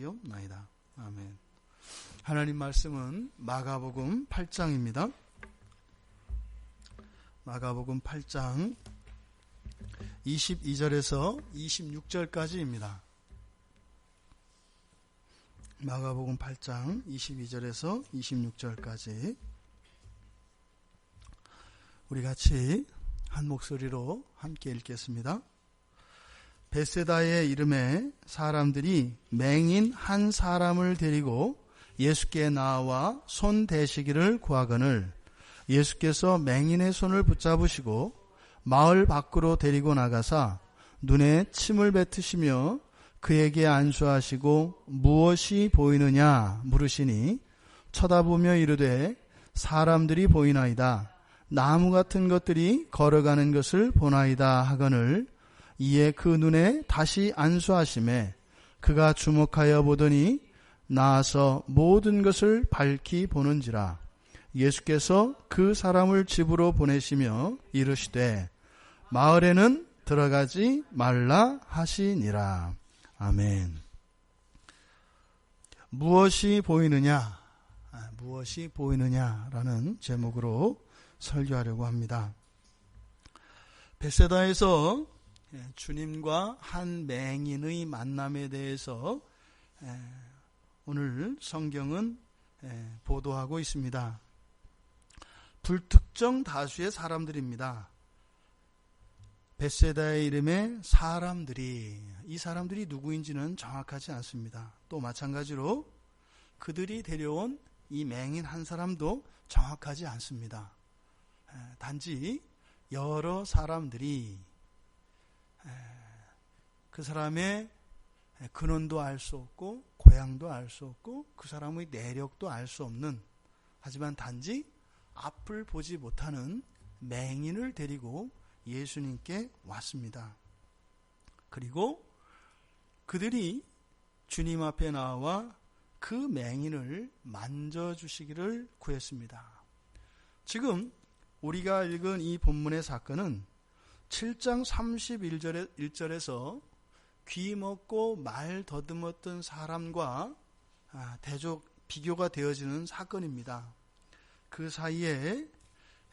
나이다. 아멘. 하나님 말씀은 마가복음 8장입니다. 마가복음 8장 22절에서 26절까지입니다. 마가복음 8장 22절에서 26절까지 우리 같이 한 목소리로 함께 읽겠습니다. 벳세다의 이름에 사람들이 맹인 한 사람을 데리고 예수께 나와 손 대시기를 구하거늘 예수께서 맹인의 손을 붙잡으시고 마을 밖으로 데리고 나가사 눈에 침을 뱉으시며 그에게 안수하시고 무엇이 보이느냐 물으시니 쳐다보며 이르되 사람들이 보이나이다. 나무 같은 것들이 걸어가는 것을 보나이다 하거늘 이에 그 눈에 다시 안수하심에 그가 주목하여 보더니 나아서 모든 것을 밝히 보는지라. 예수께서 그 사람을 집으로 보내시며 이르시되 마을에는 들어가지 말라 하시니라. 아멘. 무엇이 보이느냐? 무엇이 보이느냐라는 제목으로 설교하려고 합니다. 벳세다에서 주님과 한 맹인의 만남에 대해서 오늘 성경은 보도하고 있습니다. 불특정 다수의 사람들입니다. 벳세다의 이름에 사람들이, 이 사람들이 누구인지는 정확하지 않습니다. 또 마찬가지로 그들이 데려온 이 맹인 한 사람도 정확하지 않습니다. 단지 여러 사람들이 그 사람의 근원도 알 수 없고 고향도 알 수 없고 그 사람의 내력도 알 수 없는, 하지만 단지 앞을 보지 못하는 맹인을 데리고 예수님께 왔습니다. 그리고 그들이 주님 앞에 나와 그 맹인을 만져주시기를 구했습니다. 지금 우리가 읽은 이 본문의 사건은 7장 31절에서 귀 먹고 말 더듬었던 사람과 대적 비교가 되어지는 사건입니다. 그 사이에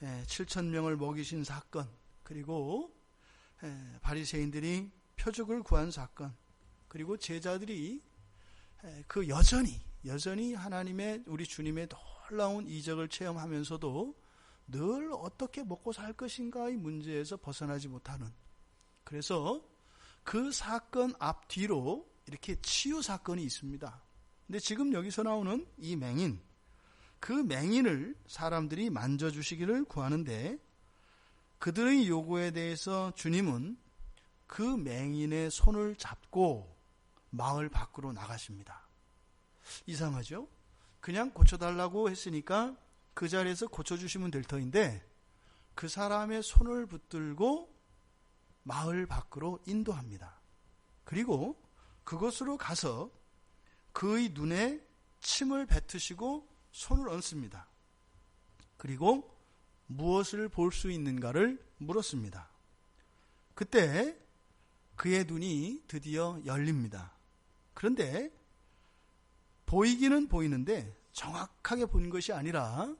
7,000명을 먹이신 사건, 그리고 바리새인들이 표적을 구한 사건, 그리고 제자들이 그 여전히 하나님의, 우리 주님의 놀라운 이적을 체험하면서도 늘 어떻게 먹고 살 것인가의 문제에서 벗어나지 못하는, 그래서 그 사건 앞뒤로 이렇게 치유 사건이 있습니다. 근데 지금 여기서 나오는 이 맹인, 그 맹인을 사람들이 만져주시기를 구하는데 그들의 요구에 대해서 주님은 그 맹인의 손을 잡고 마을 밖으로 나가십니다. 이상하죠? 그냥 고쳐달라고 했으니까 그 자리에서 고쳐주시면 될 터인데 그 사람의 손을 붙들고 마을 밖으로 인도합니다. 그리고 그곳으로 가서 그의 눈에 침을 뱉으시고 손을 얹습니다. 그리고 무엇을 볼 수 있는가를 물었습니다. 그때 그의 눈이 드디어 열립니다. 그런데 보이기는 보이는데 정확하게 본 것이 아니라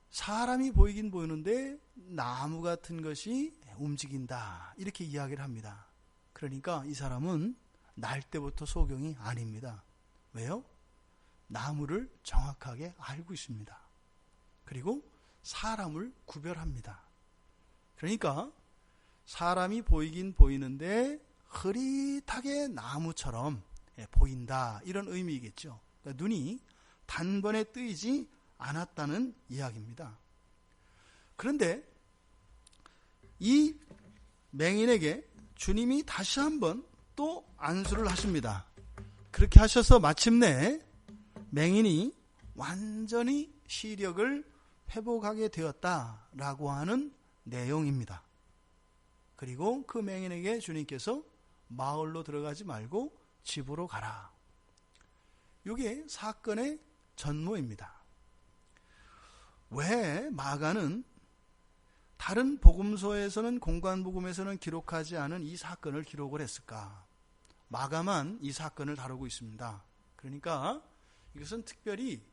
사람이 보이긴 보이는데 나무 같은 것이 움직인다, 이렇게 이야기를 합니다. 그러니까 이 사람은 날 때부터 소경이 아닙니다. 왜요? 나무를 정확하게 알고 있습니다. 그리고 사람을 구별합니다. 그러니까 사람이 보이긴 보이는데 흐릿하게 나무처럼 보인다, 이런 의미이겠죠. 그러니까 눈이 단번에 뜨이지 않았다는 이야기입니다. 그런데 이 맹인에게 주님이 다시 한번 또 안수를 하십니다. 그렇게 하셔서 마침내 맹인이 완전히 시력을 회복하게 되었다라고 하는 내용입니다. 그리고 그 맹인에게 주님께서 마을로 들어가지 말고 집으로 가라. 이게 사건의 전모입니다. 왜 마가는 다른 복음서에서는, 공관복음에서는 기록하지 않은 이 사건을 기록을 했을까? 마가만 이 사건을 다루고 있습니다. 그러니까 이것은 특별히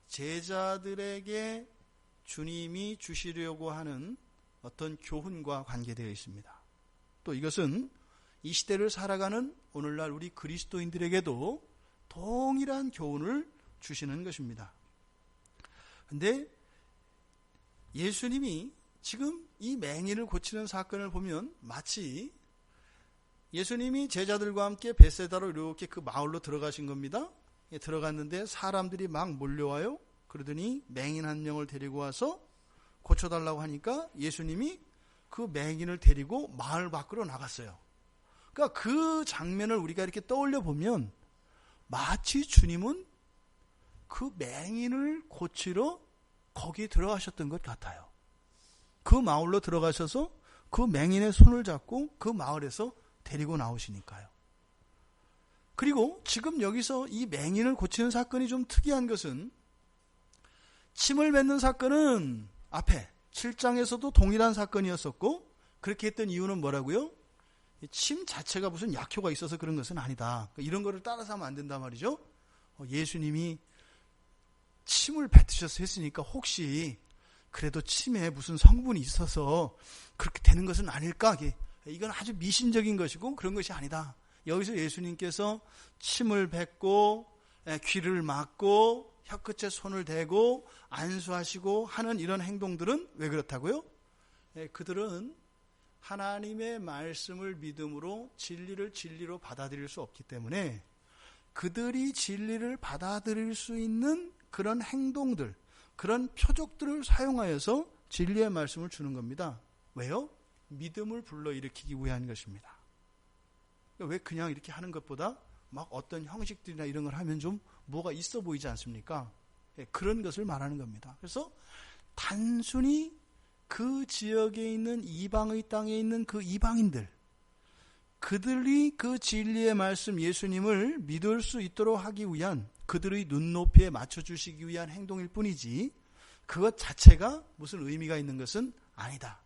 제자들에게 주님이 주시려고 하는 어떤 교훈과 관계되어 있습니다. 또 이것은 이 시대를 살아가는 오늘날 우리 그리스도인들에게도 동일한 교훈을 주시는 것입니다. 그런데 예수님이 지금 이 맹인을 고치는 사건을 보면 마치 예수님이 제자들과 함께 벳세다로 이렇게 그 마을로 들어가신 겁니다. 들어갔는데 사람들이 막 몰려와요. 그러더니 맹인 한 명을 데리고 와서 고쳐달라고 하니까 예수님이 그 맹인을 데리고 마을 밖으로 나갔어요. 그러니까 그 장면을 우리가 이렇게 떠올려 보면 마치 주님은 그 맹인을 고치러 거기에 들어가셨던 것 같아요. 그 마을로 들어가셔서 그 맹인의 손을 잡고 그 마을에서 데리고 나오시니까요. 그리고 지금 여기서 이 맹인을 고치는 사건이 좀 특이한 것은 침을 뱉는 사건은 앞에 7장에서도 동일한 사건이었었고 그렇게 했던 이유는 뭐라고요? 침 자체가 무슨 약효가 있어서 그런 것은 아니다. 이런 거를 따라서 하면 안 된단 말이죠. 예수님이 침을 뱉으셔서 했으니까 혹시 그래도 침에 무슨 성분이 있어서 그렇게 되는 것은 아닐까? 이건 아주 미신적인 것이고 그런 것이 아니다. 여기서 예수님께서 침을 뱉고 귀를 막고 혀끝에 손을 대고 안수하시고 하는 이런 행동들은 왜 그렇다고요? 그들은 하나님의 말씀을 믿음으로 진리를 진리로 받아들일 수 없기 때문에 그들이 진리를 받아들일 수 있는 그런 행동들, 그런 표적들을 사용하여서 진리의 말씀을 주는 겁니다. 왜요? 믿음을 불러일으키기 위한 것입니다. 왜 그냥 이렇게 하는 것보다 막 어떤 형식들이나 이런 걸 하면 좀 뭐가 있어 보이지 않습니까? 그런 것을 말하는 겁니다. 그래서 단순히 그 지역에 있는 이방의 땅에 있는 그 이방인들, 그들이 그 진리의 말씀 예수님을 믿을 수 있도록 하기 위한 그들의 눈높이에 맞춰주시기 위한 행동일 뿐이지 그것 자체가 무슨 의미가 있는 것은 아니다.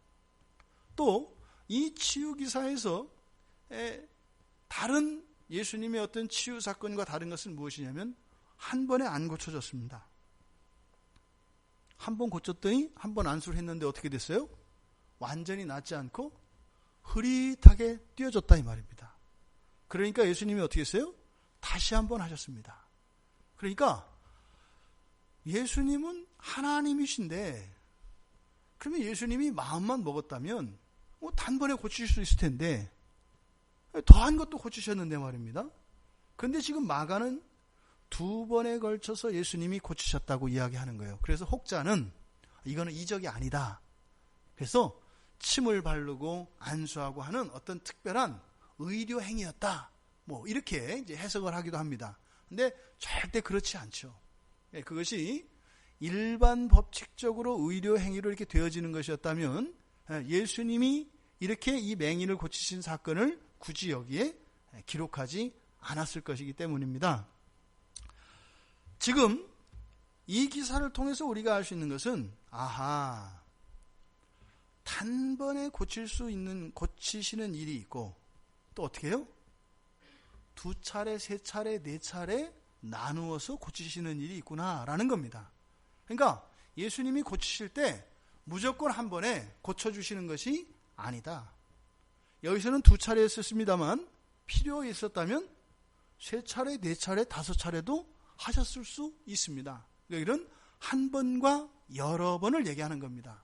또 이 치유기사에서 다른 예수님의 어떤 치유 사건과 다른 것은 무엇이냐면 한 번에 안 고쳐졌습니다. 한 번 고쳤더니 한 번 안수를 했는데 어떻게 됐어요? 완전히 낫지 않고 흐릿하게 뛰어졌다 이 말입니다. 그러니까 예수님이 어떻게 했어요? 다시 한 번 하셨습니다. 그러니까 예수님은 하나님이신데 그러면 예수님이 마음만 먹었다면 단번에 고치실 수 있을 텐데 더한 것도 고치셨는데 말입니다. 그런데 지금 마가는 2번에 걸쳐서 예수님이 고치셨다고 이야기하는 거예요. 그래서 혹자는 이거는 이적이 아니다. 그래서 침을 바르고 안수하고 하는 어떤 특별한 의료 행위였다. 이렇게 이제 해석을 하기도 합니다. 근데 절대 그렇지 않죠. 그것이 일반 법칙적으로 의료 행위로 이렇게 되어지는 것이었다면 예수님이 이렇게 이 맹인을 고치신 사건을 굳이 여기에 기록하지 않았을 것이기 때문입니다. 지금 이 기사를 통해서 우리가 알 수 있는 것은 단번에 고치시는 일이 있고 또 어떻게 해요? 2차례, 3차례, 4차례 나누어서 고치시는 일이 있구나라는 겁니다. 그러니까 예수님이 고치실 때 무조건 한 번에 고쳐주시는 것이 아니다. 여기서는 2차례 했습니다만 필요 있었다면 3차례, 4차례, 5차례도 하셨을 수 있습니다. 이런 한 번과 여러 번을 얘기하는 겁니다.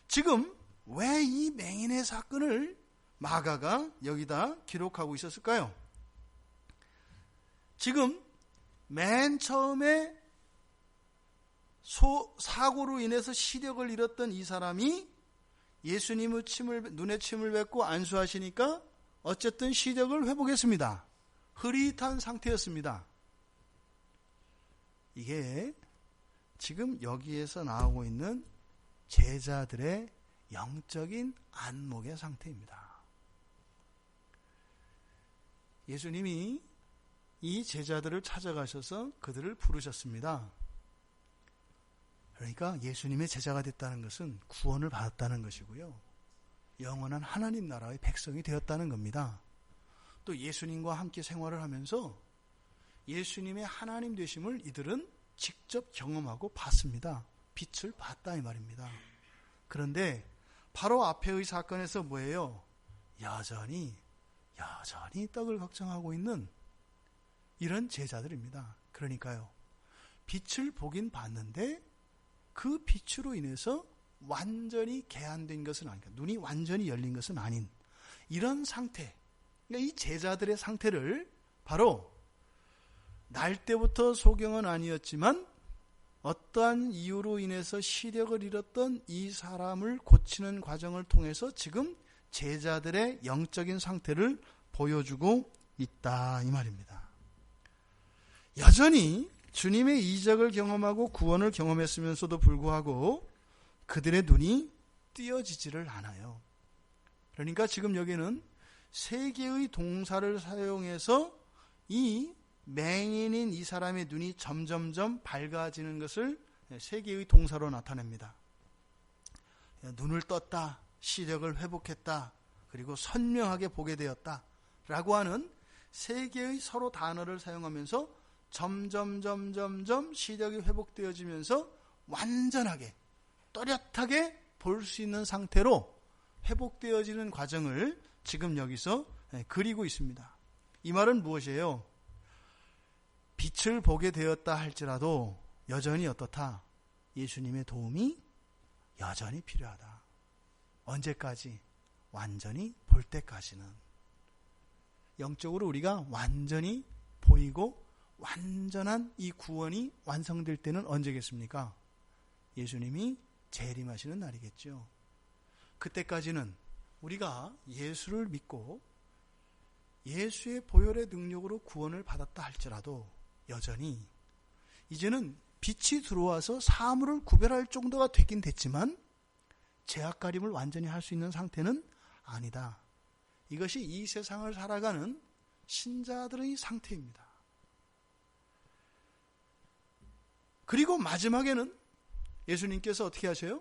지금 왜 이 맹인의 사건을 마가가 여기다 기록하고 있었을까요? 지금 맨 처음에 사고로 인해서 시력을 잃었던 이 사람이 예수님의 눈에 침을 뱉고 안수하시니까 어쨌든 시력을 회복했습니다. 흐릿한 상태였습니다. 이게 지금 여기에서 나오고 있는 제자들의 영적인 안목의 상태입니다. 예수님이 이 제자들을 찾아가셔서 그들을 부르셨습니다. 그러니까 예수님의 제자가 됐다는 것은 구원을 받았다는 것이고요. 영원한 하나님 나라의 백성이 되었다는 겁니다. 또 예수님과 함께 생활을 하면서 예수님의 하나님 되심을 이들은 직접 경험하고 봤습니다. 빛을 봤다 이 말입니다. 그런데 바로 앞에의 사건에서 뭐예요? 여전히 떡을 걱정하고 있는 이런 제자들입니다. 그러니까요, 빛을 보긴 봤는데 그 빛으로 인해서 완전히 개안된 것은 아니고 눈이 완전히 열린 것은 아닌 이런 상태, 그러니까 이 제자들의 상태를 바로 날 때부터 소경은 아니었지만 어떠한 이유로 인해서 시력을 잃었던 이 사람을 고치는 과정을 통해서 지금 제자들의 영적인 상태를 보여주고 있다 이 말입니다. 여전히 주님의 이적을 경험하고 구원을 경험했으면서도 불구하고 그들의 눈이 띄어지지를 않아요. 그러니까 지금 여기는 세 개의 동사를 사용해서 이 맹인인 이 사람의 눈이 점점점 밝아지는 것을 세 개의 동사로 나타냅니다. 눈을 떴다, 시력을 회복했다, 그리고 선명하게 보게 되었다 라고 하는 세 개의 서로 단어를 사용하면서 점점 시력이 회복되어지면서 완전하게 또렷하게 볼 수 있는 상태로 회복되어지는 과정을 지금 여기서 그리고 있습니다. 이 말은 무엇이에요? 빛을 보게 되었다 할지라도 여전히 어떻다? 예수님의 도움이 여전히 필요하다. 언제까지? 완전히 볼 때까지는. 영적으로 우리가 완전히 보이고 완전한 이 구원이 완성될 때는 언제겠습니까? 예수님이 재림하시는 날이겠죠. 그때까지는 우리가 예수를 믿고 예수의 보혈의 능력으로 구원을 받았다 할지라도 여전히 이제는 빛이 들어와서 사물을 구별할 정도가 되긴 됐지만 죄악 가림을 완전히 할 수 있는 상태는 아니다. 이것이 이 세상을 살아가는 신자들의 상태입니다. 그리고 마지막에는 예수님께서 어떻게 하세요?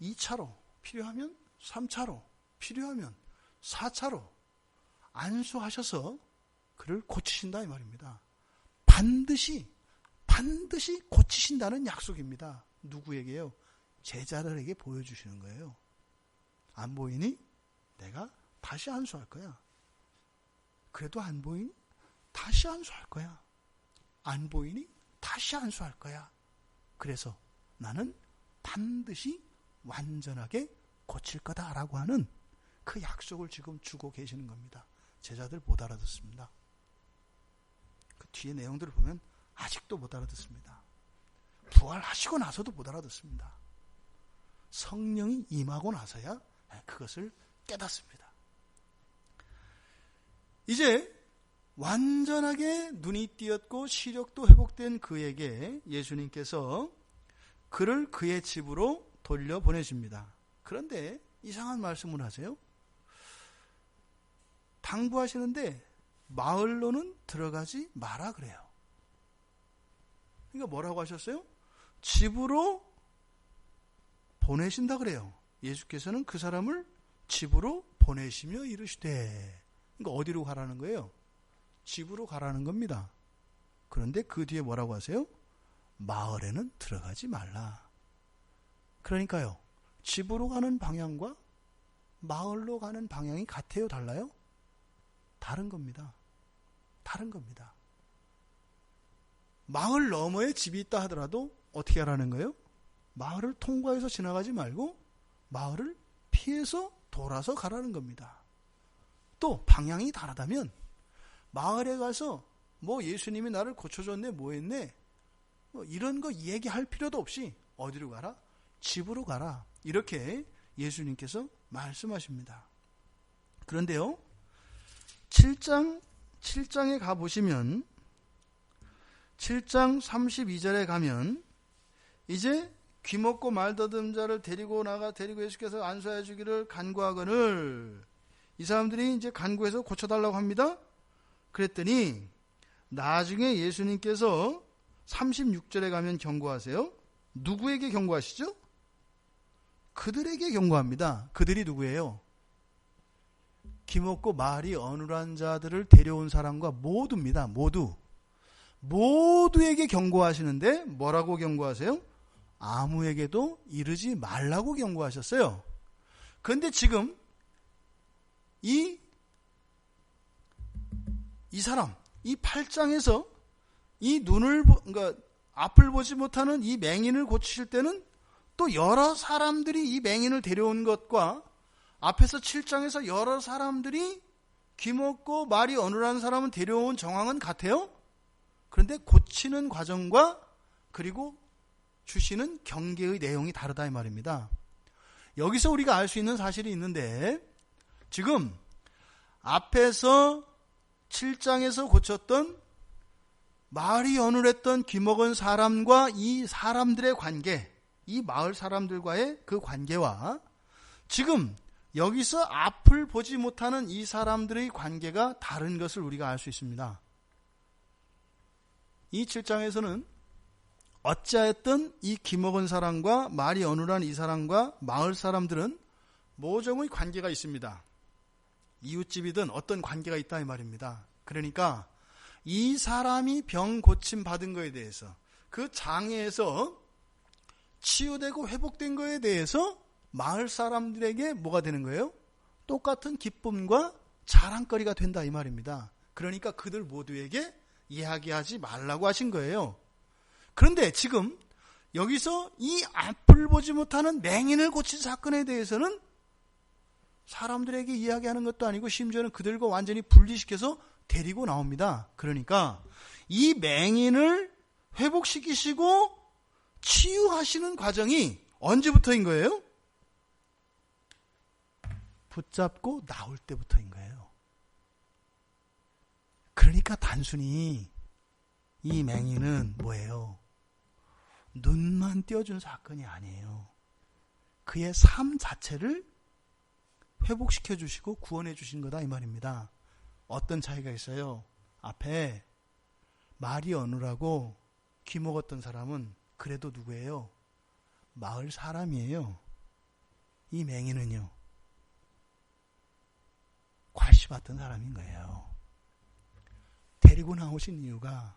2차로, 필요하면 3차로, 필요하면 4차로 안수하셔서 그를 고치신다 이 말입니다. 반드시 고치신다는 약속입니다. 누구에게요? 제자들에게 보여주시는 거예요. 안 보이니? 내가 다시 안수할 거야. 그래도 안 보이니? 다시 안수할 거야. 안 보이니? 다시 안수할 거야. 그래서 나는 반드시 완전하게 고칠 거다라고 하는 그 약속을 지금 주고 계시는 겁니다. 제자들 못 알아듣습니다. 그 뒤에 내용들을 보면 아직도 못 알아듣습니다. 부활하시고 나서도 못 알아듣습니다. 성령이 임하고 나서야 그것을 깨닫습니다. 이제 완전하게 눈이 띄었고 시력도 회복된 그에게 예수님께서 그를 그의 집으로 돌려보내십니다. 그런데 이상한 말씀을 하세요. 당부하시는데 마을로는 들어가지 마라 그래요. 그러니까 뭐라고 하셨어요? 집으로 보내신다 그래요. 예수께서는 그 사람을 집으로 보내시며 이르시되, 그러니까 어디로 가라는 거예요? 집으로 가라는 겁니다. 그런데 그 뒤에 뭐라고 하세요? 마을에는 들어가지 말라. 그러니까요, 집으로 가는 방향과 마을로 가는 방향이 같아요? 달라요? 다른 겁니다. 다른 겁니다. 마을 너머에 집이 있다 하더라도 어떻게 하라는 거예요? 마을을 통과해서 지나가지 말고 마을을 피해서 돌아서 가라는 겁니다. 또 방향이 다르다면 마을에 가서 뭐 예수님이 나를 고쳐줬네 뭐 했네 뭐 이런 거 얘기할 필요도 없이 어디로 가라? 집으로 가라. 이렇게 예수님께서 말씀하십니다. 그런데요, 7장에 가보시면 7장 32절에 가면 이제 귀먹고 말더듬 자를 데리고 예수께서 안수하여 주기를 간구하거늘, 이 사람들이 이제 간구해서 고쳐달라고 합니다. 그랬더니 나중에 예수님께서 36절에 가면 경고하세요. 누구에게 경고하시죠? 그들에게 경고합니다. 그들이 누구예요? 기먹고 말이 어눌한 자들을 데려온 사람과 모두입니다. 모두에게 경고하시는데 뭐라고 경고하세요? 아무에게도 이르지 말라고 경고하셨어요. 그런데 지금 이 사람, 이 8장에서 이 그러니까 앞을 보지 못하는 이 맹인을 고치실 때는 또 여러 사람들이 이 맹인을 데려온 것과 앞에서 7장에서 여러 사람들이 귀먹고 말이 어눌한 사람은 데려온 정황은 같아요. 그런데 고치는 과정과 그리고 주시는 경계의 내용이 다르다 이 말입니다. 여기서 우리가 알 수 있는 사실이 있는데 지금 앞에서 7장에서 고쳤던 말이 어눌했던 귀먹은 사람과 이 사람들의 관계, 이 마을 사람들과의 그 관계와 지금 여기서 앞을 보지 못하는 이 사람들의 관계가 다른 것을 우리가 알 수 있습니다. 이 7장에서는 어찌하였든 이 귀먹은 사람과 말이 어눌한 이 사람과 마을 사람들은 모종의 관계가 있습니다. 이웃집이든 어떤 관계가 있다 이 말입니다. 그러니까 이 사람이 병 고침 받은 것에 대해서 그 장애에서 치유되고 회복된 것에 대해서 마을 사람들에게 뭐가 되는 거예요? 똑같은 기쁨과 자랑거리가 된다 이 말입니다. 그러니까 그들 모두에게 이야기하지 말라고 하신 거예요. 그런데 지금 여기서 이 앞을 보지 못하는 맹인을 고친 사건에 대해서는 사람들에게 이야기하는 것도 아니고 심지어는 그들과 완전히 분리시켜서 데리고 나옵니다. 그러니까 이 맹인을 회복시키시고 치유하시는 과정이 언제부터인 거예요? 붙잡고 나올 때부터인 거예요. 그러니까 단순히 이 맹인은 뭐예요? 눈만 띄워준 사건이 아니에요. 그의 삶 자체를 회복시켜 주시고 구원해 주신 거다 이 말입니다. 어떤 차이가 있어요? 앞에 말이 어눌하고 귀먹었던 사람은 그래도 누구예요? 마을 사람이에요. 이 맹인은요, 괄시 받던 사람인 거예요. 데리고 나오신 이유가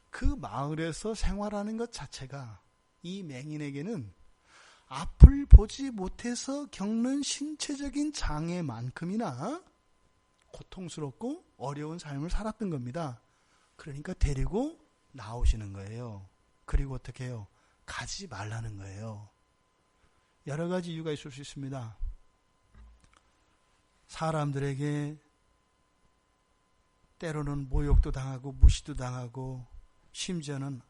그 마을에서 생활하는 것 자체가 이 맹인에게는 앞을 보지 못해서 겪는 신체적인 장애만큼이나 고통스럽고 어려운 삶을 살았던 겁니다. 그러니까 데리고 나오시는 거예요. 그리고 어떻게 해요? 가지 말라는 거예요. 여러 가지 이유가 있을 수 있습니다. 사람들에게 때로는 모욕도 당하고 무시도 당하고 심지어는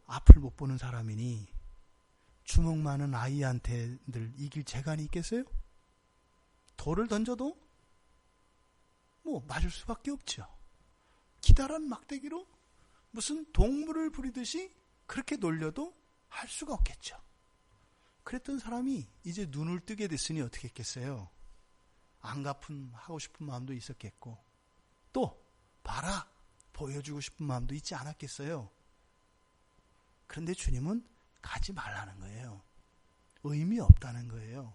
앞을 못 보는 사람이니 주먹 많은 아이한테 늘 이길 재간이 있겠어요? 돌을 던져도 맞을 수밖에 없죠. 기다란 막대기로 무슨 동물을 부리듯이 그렇게 놀려도 할 수가 없겠죠. 그랬던 사람이 이제 눈을 뜨게 됐으니 어떻게 했겠어요? 안갚음하고 싶은 마음도 있었겠고 또 봐라 보여주고 싶은 마음도 있지 않았겠어요? 그런데 주님은 가지 말라는 거예요. 의미 없다는 거예요.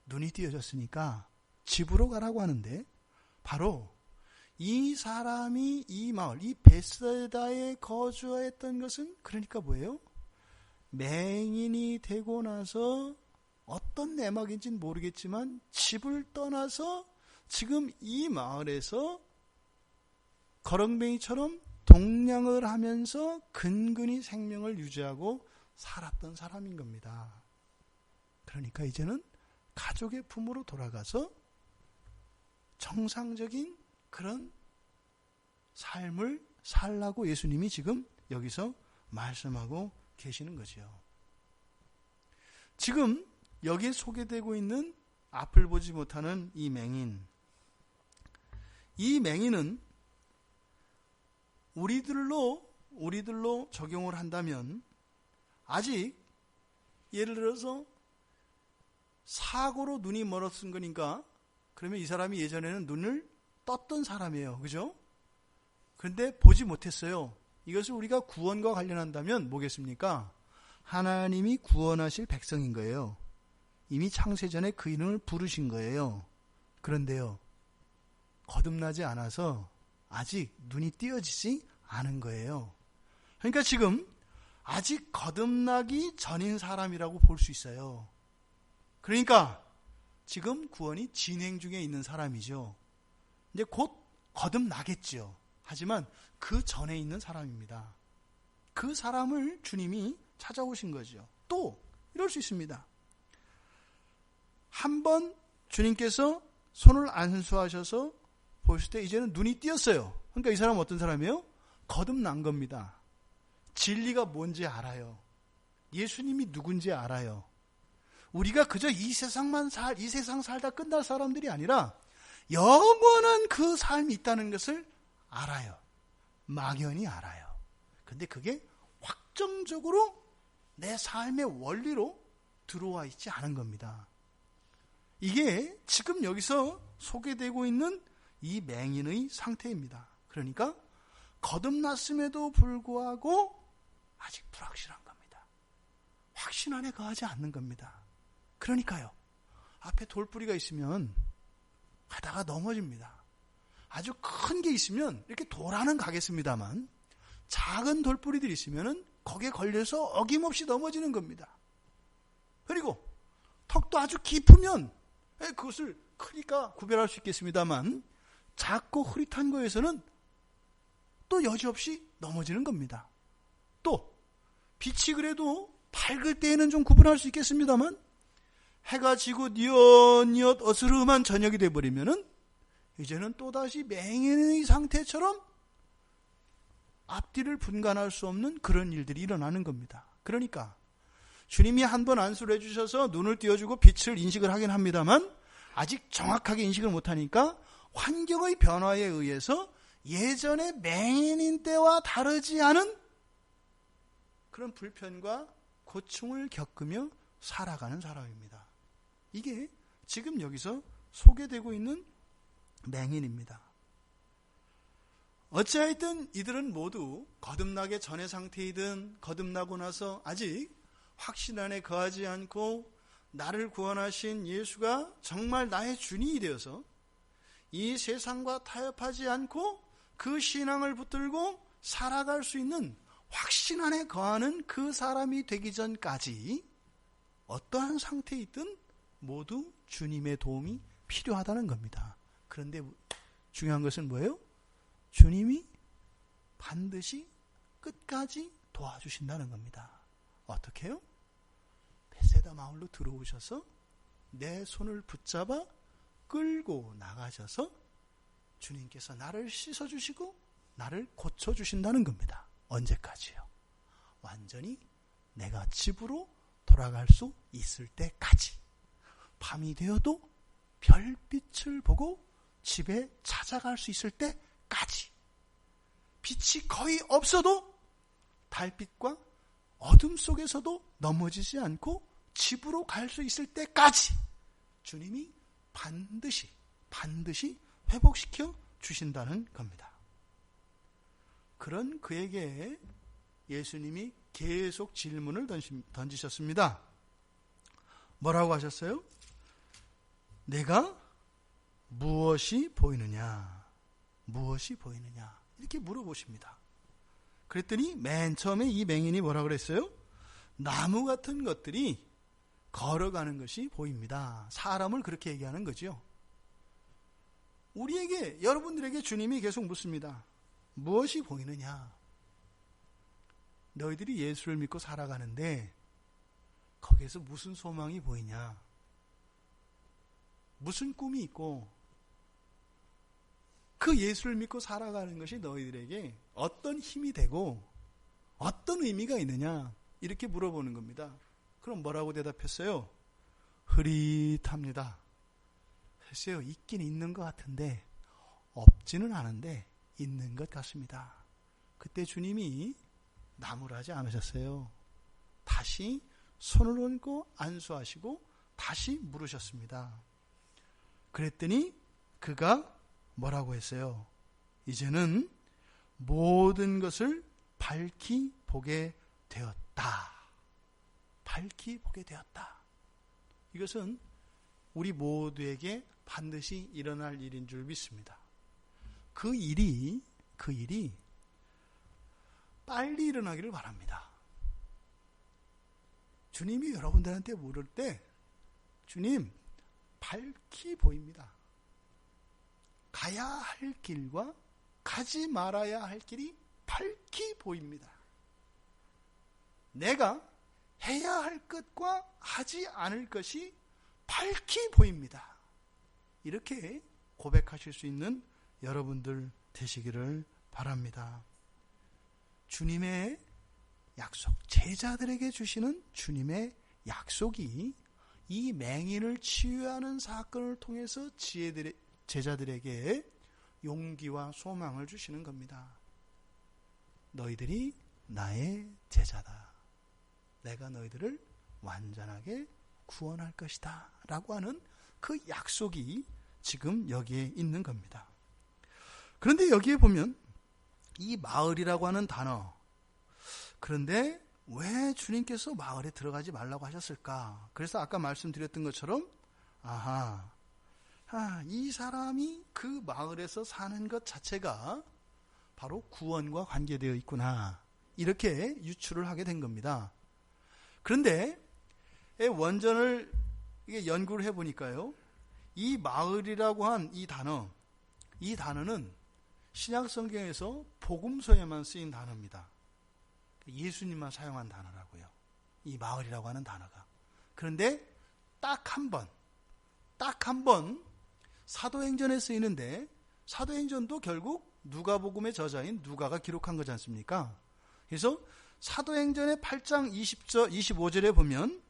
눈이 띄어졌으니까 집으로 가라고 하는데 바로 이 사람이 이 마을, 이 베세다에 거주했던 것은 그러니까 뭐예요? 맹인이 되고 나서 어떤 내막인지는 모르겠지만 집을 떠나서 지금 이 마을에서 거렁뱅이처럼 동냥을 하면서 근근히 생명을 유지하고 살았던 사람인 겁니다. 그러니까 이제는 가족의 품으로 돌아가서 정상적인 그런 삶을 살라고 예수님이 지금 여기서 말씀하고 계시는 거죠. 지금 여기에 소개되고 있는 앞을 보지 못하는 이 맹인, 이 맹인은 우리들로 적용을 한다면 아직 예를 들어서 사고로 눈이 멀었은 거니까 그러면 이 사람이 예전에는 눈을 떴던 사람이에요. 그죠? 그런데 보지 못했어요. 이것을 우리가 구원과 관련한다면 뭐겠습니까? 하나님이 구원하실 백성인 거예요. 이미 창세전에 그 이름을 부르신 거예요. 그런데요, 거듭나지 않아서 아직 눈이 띄어지지 않은 거예요. 그러니까 지금 아직 거듭나기 전인 사람이라고 볼 수 있어요. 그러니까 지금 구원이 진행 중에 있는 사람이죠. 이제 곧 거듭나겠죠. 하지만 그 전에 있는 사람입니다. 그 사람을 주님이 찾아오신 거죠. 또 이럴 수 있습니다. 한번 주님께서 손을 안수하셔서 보실 때 이제는 눈이 띄었어요. 그러니까 이 사람은 어떤 사람이에요? 거듭난 겁니다. 진리가 뭔지 알아요. 예수님이 누군지 알아요. 우리가 그저 이 세상 살다 끝날 사람들이 아니라 영원한 그 삶이 있다는 것을 알아요. 막연히 알아요. 근데 그게 확정적으로 내 삶의 원리로 들어와 있지 않은 겁니다. 이게 지금 여기서 소개되고 있는 이 맹인의 상태입니다. 그러니까 거듭났음에도 불구하고 아직 불확실한 겁니다. 확신 안에 거하지 않는 겁니다. 그러니까요, 앞에 돌뿌리가 있으면 가다가 넘어집니다. 아주 큰 게 있으면 이렇게 돌아는 가겠습니다만 작은 돌뿌리들이 있으면 거기에 걸려서 어김없이 넘어지는 겁니다. 그리고 턱도 아주 깊으면 그것을 크니까 구별할 수 있겠습니다만 작고 흐릿한 거에서는 또 여지없이 넘어지는 겁니다. 또 빛이 그래도 밝을 때에는 좀 구분할 수 있겠습니다만 해가 지고 뉘엿뉘엿 어스름한 저녁이 돼버리면은 이제는 또다시 맹인의 상태처럼 앞뒤를 분간할 수 없는 그런 일들이 일어나는 겁니다. 그러니까 주님이 한번 안수를 해주셔서 눈을 띄워주고 빛을 인식을 하긴 합니다만 아직 정확하게 인식을 못하니까 환경의 변화에 의해서 예전의 맹인인 때와 다르지 않은 그런 불편과 고충을 겪으며 살아가는 사람입니다. 이게 지금 여기서 소개되고 있는 맹인입니다. 어찌하여든 이들은 모두 거듭나기 전의 상태이든 거듭나고 나서 아직 확신 안에 거하지 않고 나를 구원하신 예수가 정말 나의 주님이 되어서 이 세상과 타협하지 않고 그 신앙을 붙들고 살아갈 수 있는 확신 안에 거하는 그 사람이 되기 전까지 어떠한 상태에 있든 모두 주님의 도움이 필요하다는 겁니다. 그런데 중요한 것은 뭐예요? 주님이 반드시 끝까지 도와주신다는 겁니다. 어떻게 해요? 베세다 마을로 들어오셔서 내 손을 붙잡아 끌고 나가셔서 주님께서 나를 씻어주시고 나를 고쳐주신다는 겁니다. 언제까지요? 완전히 내가 집으로 돌아갈 수 있을 때까지. 밤이 되어도 별빛을 보고 집에 찾아갈 수 있을 때까지. 빛이 거의 없어도 달빛과 어둠 속에서도 넘어지지 않고 집으로 갈 수 있을 때까지 주님이 반드시 회복시켜 주신다는 겁니다. 그런 그에게 예수님이 계속 질문을 던지셨습니다. 뭐라고 하셨어요? 내가 무엇이 보이느냐? 무엇이 보이느냐? 이렇게 물어보십니다. 그랬더니 맨 처음에 이 맹인이 뭐라고 그랬어요? 나무 같은 것들이 걸어가는 것이 보입니다. 사람을 그렇게 얘기하는 거죠. 우리에게, 여러분들에게 주님이 계속 묻습니다. 무엇이 보이느냐? 너희들이 예수를 믿고 살아가는데 거기에서 무슨 소망이 보이냐? 무슨 꿈이 있고 그 예수를 믿고 살아가는 것이 너희들에게 어떤 힘이 되고 어떤 의미가 있느냐? 이렇게 물어보는 겁니다. 그럼 뭐라고 대답했어요? 흐릿합니다. 글쎄요, 있긴 있는 것 같은데 없지는 않은데 있는 것 같습니다. 그때 주님이 나무라지 않으셨어요. 다시 손을 얹고 안수하시고 다시 물으셨습니다. 그랬더니 그가 뭐라고 했어요? 이제는 모든 것을 밝히 보게 되었다. 밝히 보게 되었다. 이것은 우리 모두에게 반드시 일어날 일인 줄 믿습니다. 그 일이 빨리 일어나기를 바랍니다. 주님이 여러분들한테 물을 때 주님 밝히 보입니다. 가야 할 길과 가지 말아야 할 길이 밝히 보입니다. 내가 해야 할 것과 하지 않을 것이 밝히 보입니다. 이렇게 고백하실 수 있는 여러분들 되시기를 바랍니다. 주님의 약속, 제자들에게 주시는 주님의 약속이 이 맹인을 치유하는 사건을 통해서 제자들에게 용기와 소망을 주시는 겁니다. 너희들이 나의 제자다. 내가 너희들을 완전하게 구원할 것이다. 라고 하는 그 약속이 지금 여기에 있는 겁니다. 그런데 여기에 보면 이 마을이라고 하는 단어, 그런데 왜 주님께서 마을에 들어가지 말라고 하셨을까? 그래서 아까 말씀드렸던 것처럼 이 사람이 그 마을에서 사는 것 자체가 바로 구원과 관계되어 있구나, 이렇게 유추를 하게 된 겁니다. 그런데 원전을 연구를 해보니까요, 이 마을이라고 한 이 단어는 신약 성경에서 복음서에만 쓰인 단어입니다. 예수님만 사용한 단어라고요, 이 마을이라고 하는 단어가. 그런데 딱 한 번 사도행전에 쓰이는데, 사도행전도 결국 누가복음의 저자인 누가가 기록한 거지 않습니까? 그래서 사도행전의 8장 25절에 보면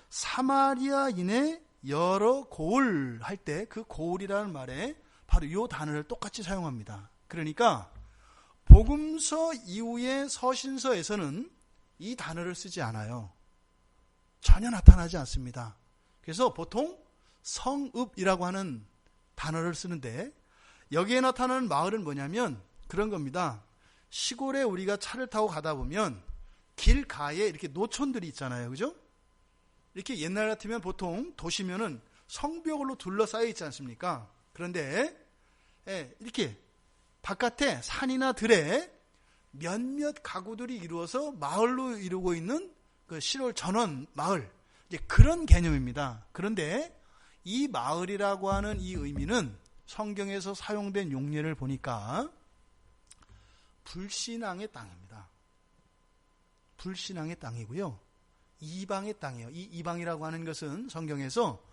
사마리아인의 여러 고을 할 때 그 고을이라는 말에 바로 이 단어를 똑같이 사용합니다. 그러니까 복음서 이후의 서신서에서는 이 단어를 쓰지 않아요. 전혀 나타나지 않습니다. 그래서 보통 성읍이라고 하는 단어를 쓰는데, 여기에 나타나는 마을은 뭐냐면 그런 겁니다. 시골에 우리가 차를 타고 가다 보면 길가에 이렇게 노촌들이 있잖아요. 그죠? 이렇게 옛날 같으면 보통 도시면은 성벽으로 둘러싸여 있지 않습니까? 그런데 이렇게 바깥에 산이나 들에 몇몇 가구들이 이루어서 마을로 이루고 있는 그 시골 전원 마을, 이제 그런 개념입니다. 그런데 이 마을이라고 하는 이 의미는 성경에서 사용된 용례를 보니까 불신앙의 땅입니다. 불신앙의 땅이고요, 이방의 땅이에요. 이 이방이라고 하는 것은 성경에서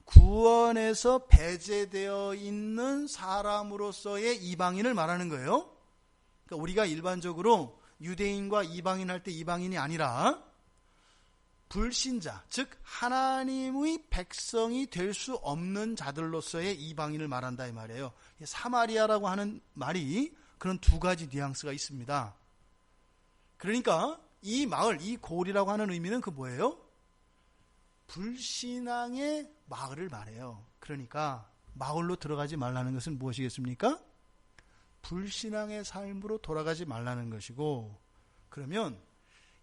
구원에서 배제되어 있는 사람으로서의 이방인을 말하는 거예요. 그러니까 우리가 일반적으로 유대인과 이방인 할 때 이방인이 아니라 불신자, 즉 하나님의 백성이 될 수 없는 자들로서의 이방인을 말한다 이 말이에요. 사마리아라고 하는 말이 그런 두 가지 뉘앙스가 있습니다. 그러니까 이 마을, 이 고을이라고 하는 의미는 그 뭐예요? 불신앙의 마을을 말해요. 그러니까 마을로 들어가지 말라는 것은 무엇이겠습니까? 불신앙의 삶으로 돌아가지 말라는 것이고, 그러면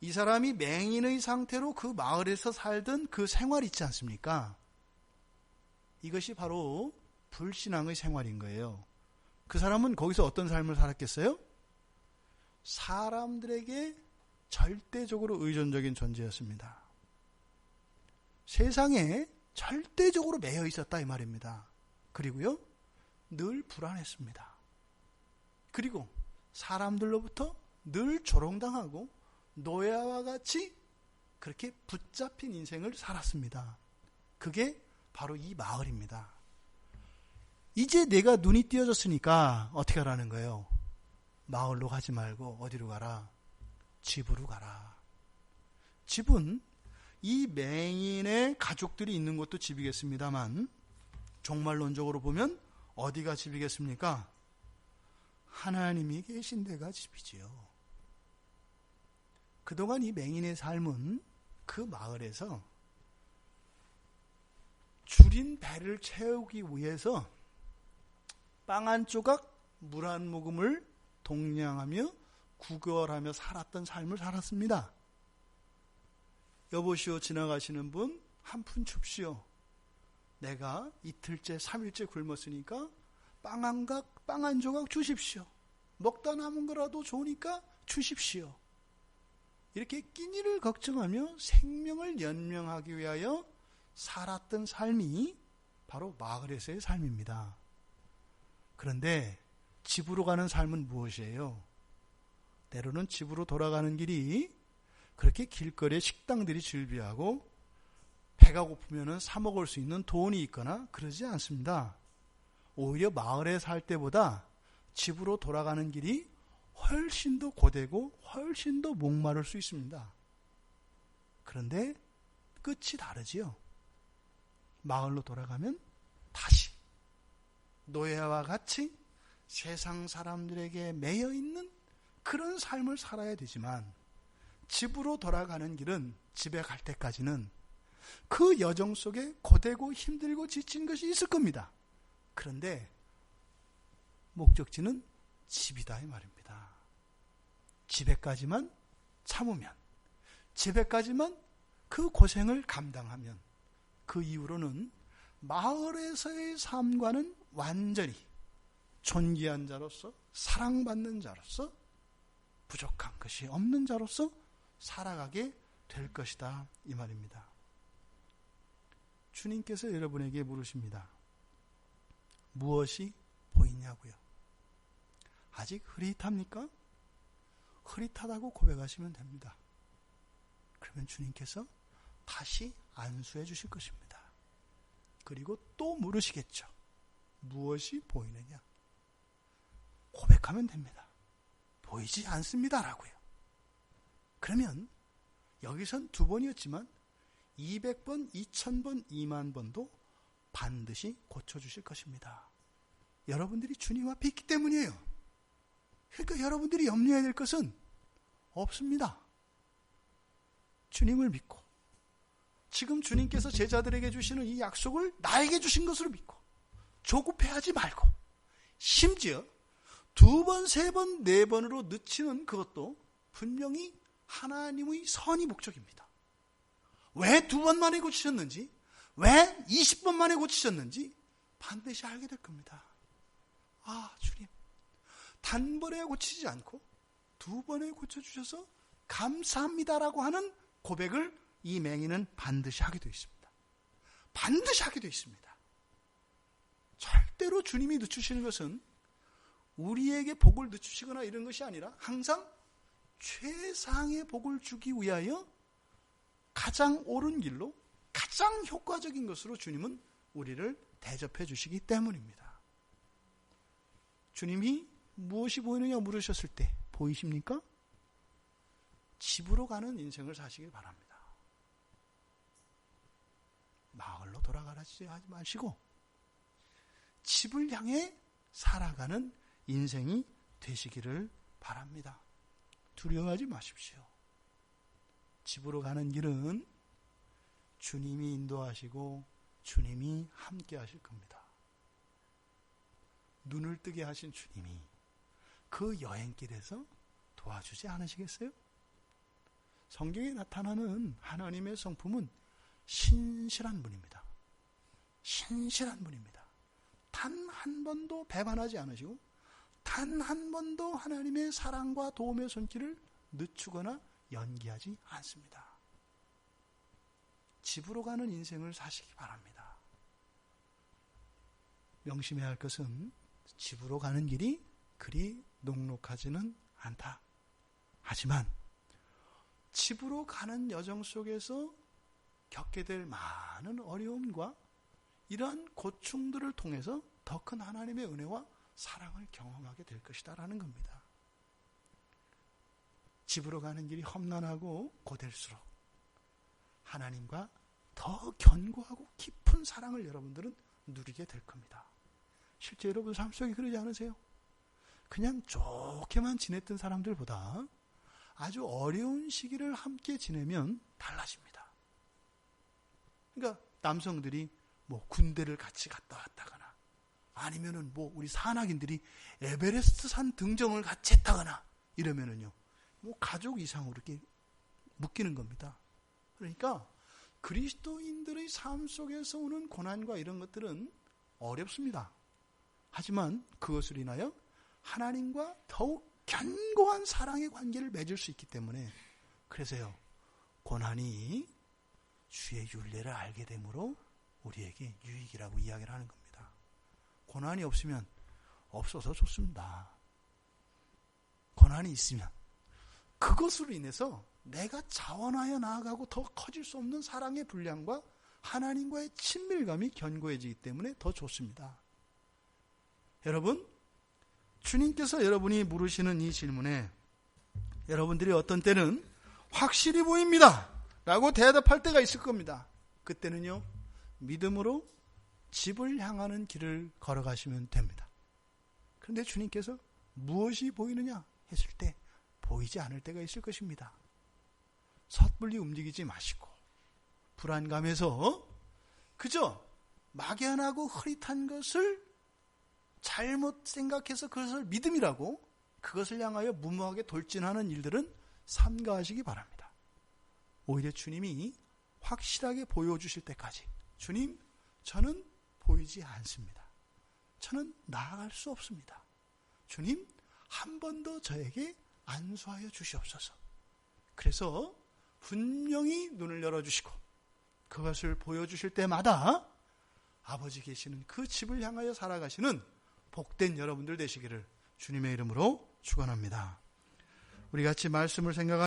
이 사람이 맹인의 상태로 그 마을에서 살던 그 생활 있지 않습니까? 이것이 바로 불신앙의 생활인 거예요. 그 사람은 거기서 어떤 삶을 살았겠어요? 사람들에게 절대적으로 의존적인 존재였습니다. 세상에 절대적으로 매여 있었다 이 말입니다. 그리고요, 늘 불안했습니다. 그리고 사람들로부터 늘 조롱당하고 노예와 같이 그렇게 붙잡힌 인생을 살았습니다. 그게 바로 이 마을입니다. 이제 내가 눈이 띄어졌으니까 어떻게 하라는 거예요? 마을로 가지 말고 어디로 가라? 집으로 가라. 집은 이 맹인의 가족들이 있는 곳도 집이겠습니다만, 종말론적으로 보면 어디가 집이겠습니까? 하나님이 계신 데가 집이지요. 그동안 이 맹인의 삶은 그 마을에서 줄인 배를 채우기 위해서 빵 한 조각, 물 한 모금을 동냥하며 구걸하며 살았던 삶을 살았습니다. 여보시오, 지나가시는 분 한 푼 줍시오. 내가 이틀째 3일째 굶었으니까 빵 한 조각 주십시오. 먹다 남은 거라도 좋으니까 주십시오. 이렇게 끼니를 걱정하며 생명을 연명하기 위하여 살았던 삶이 바로 마을에서의 삶입니다. 그런데 집으로 가는 삶은 무엇이에요? 때로는 집으로 돌아가는 길이 그렇게 길거리에 식당들이 즐비하고 배가 고프면 사 먹을 수 있는 돈이 있거나 그러지 않습니다. 오히려 마을에 살 때보다 집으로 돌아가는 길이 훨씬 더 고되고 훨씬 더 목마를 수 있습니다. 그런데 끝이 다르지요. 마을로 돌아가면 다시 노예와 같이 세상 사람들에게 매여 있는 그런 삶을 살아야 되지만 집으로 돌아가는 길은 집에 갈 때까지는 그 여정 속에 고되고 힘들고 지친 것이 있을 겁니다. 그런데 목적지는 집이다 이 말입니다. 집에까지만 참으면, 집에까지만 그 고생을 감당하면 그 이후로는 마을에서의 삶과는 완전히 존귀한 자로서, 사랑받는 자로서, 부족한 것이 없는 자로서 살아가게 될 것이다 이 말입니다. 주님께서 여러분에게 물으십니다. 무엇이 보이냐고요? 아직 흐릿합니까? 흐릿하다고 고백하시면 됩니다. 그러면 주님께서 다시 안수해 주실 것입니다. 그리고 또 물으시겠죠. 무엇이 보이느냐? 고백하면 됩니다. 보이지 않습니다라고요. 그러면 여기선 2번이었지만 200번, 2000번, 2만 번도 반드시 고쳐주실 것입니다. 여러분들이 주님 앞에 있기 때문이에요. 그러니까 여러분들이 염려해야 될 것은 없습니다. 주님을 믿고 지금 주님께서 제자들에게 주시는 이 약속을 나에게 주신 것으로 믿고 조급해하지 말고 심지어 2번, 3번, 4번으로 늦추는 그것도 분명히 하나님의 선이 목적입니다. 왜 2번 만에 고치셨는지, 왜 20번 만에 고치셨는지 반드시 알게 될 겁니다. 아, 주님, 단번에 고치지 않고 2번에 고쳐주셔서 감사합니다라고 하는 고백을 이 맹인은 반드시 하게 되어 있습니다. 반드시 하게 되어 있습니다. 절대로 주님이 늦추시는 것은 우리에게 복을 늦추시거나 이런 것이 아니라 항상 최상의 복을 주기 위하여 가장 옳은 길로 가장 효과적인 것으로 주님은 우리를 대접해 주시기 때문입니다. 주님이 무엇이 보이느냐 물으셨을 때 보이십니까? 집으로 가는 인생을 사시길 바랍니다. 마을로 돌아가지 마시고 집을 향해 살아가는 인생이 되시기를 바랍니다. 두려워하지 마십시오. 집으로 가는 길은 주님이 인도하시고 주님이 함께 하실 겁니다. 눈을 뜨게 하신 주님이 그 여행길에서 도와주지 않으시겠어요? 성경에 나타나는 하나님의 성품은 신실한 분입니다. 신실한 분입니다. 단 한 번도 배반하지 않으시고 단 한 번도 하나님의 사랑과 도움의 손길을 늦추거나 연기하지 않습니다. 집으로 가는 인생을 사시기 바랍니다. 명심해야 할 것은 집으로 가는 길이 그리 녹록하지는 않다. 하지만 집으로 가는 여정 속에서 겪게 될 많은 어려움과 이러한 고충들을 통해서 더 큰 하나님의 은혜와 사랑을 경험하게 될 것이다라는 겁니다. 집으로 가는 길이 험난하고 고될수록 하나님과 더 견고하고 깊은 사랑을 여러분들은 누리게 될 겁니다. 실제 여러분 삶 속에 그러지 않으세요? 그냥 좋게만 지냈던 사람들보다 아주 어려운 시기를 함께 지내면 달라집니다. 그러니까 남성들이 뭐 군대를 같이 갔다 왔다거나 아니면은 뭐 우리 산악인들이 에베레스트 산 등정을 같이 했다거나 이러면은요, 뭐 가족 이상으로 이렇게 묶이는 겁니다. 그러니까 그리스도인들의 삶 속에서 오는 고난과 이런 것들은 어렵습니다. 하지만 그것을 인하여 하나님과 더욱 견고한 사랑의 관계를 맺을 수 있기 때문에, 그래서요, 고난이 주의 윤례를 알게 되므로 우리에게 유익이라고 이야기를 하는 겁니다. 고난이 없으면 없어서 좋습니다. 고난이 있으면 그것으로 인해서 내가 자원하여 나아가고 더 커질 수 없는 사랑의 분량과 하나님과의 친밀감이 견고해지기 때문에 더 좋습니다. 여러분, 주님께서 여러분이 물으시는 이 질문에 여러분들이 어떤 때는 확실히 보입니다 라고 대답할 때가 있을 겁니다. 그때는요, 믿음으로 집을 향하는 길을 걸어가시면 됩니다. 그런데 주님께서 무엇이 보이느냐 했을 때 보이지 않을 때가 있을 것입니다. 섣불리 움직이지 마시고 불안감에서 그저 막연하고 흐릿한 것을 잘못 생각해서 그것을 믿음이라고 그것을 향하여 무모하게 돌진하는 일들은 삼가하시기 바랍니다. 오히려 주님이 확실하게 보여주실 때까지, 주님, 저는 보이지 않습니다. 저는 나아갈 수 없습니다. 주님, 한 번 더 저에게 안수하여 주시옵소서. 그래서 분명히 눈을 열어주시고 그것을 보여주실 때마다 아버지 계시는 그 집을 향하여 살아가시는 복된 여러분들 되시기를 주님의 이름으로 축원합니다. 우리 같이 말씀을 생각하며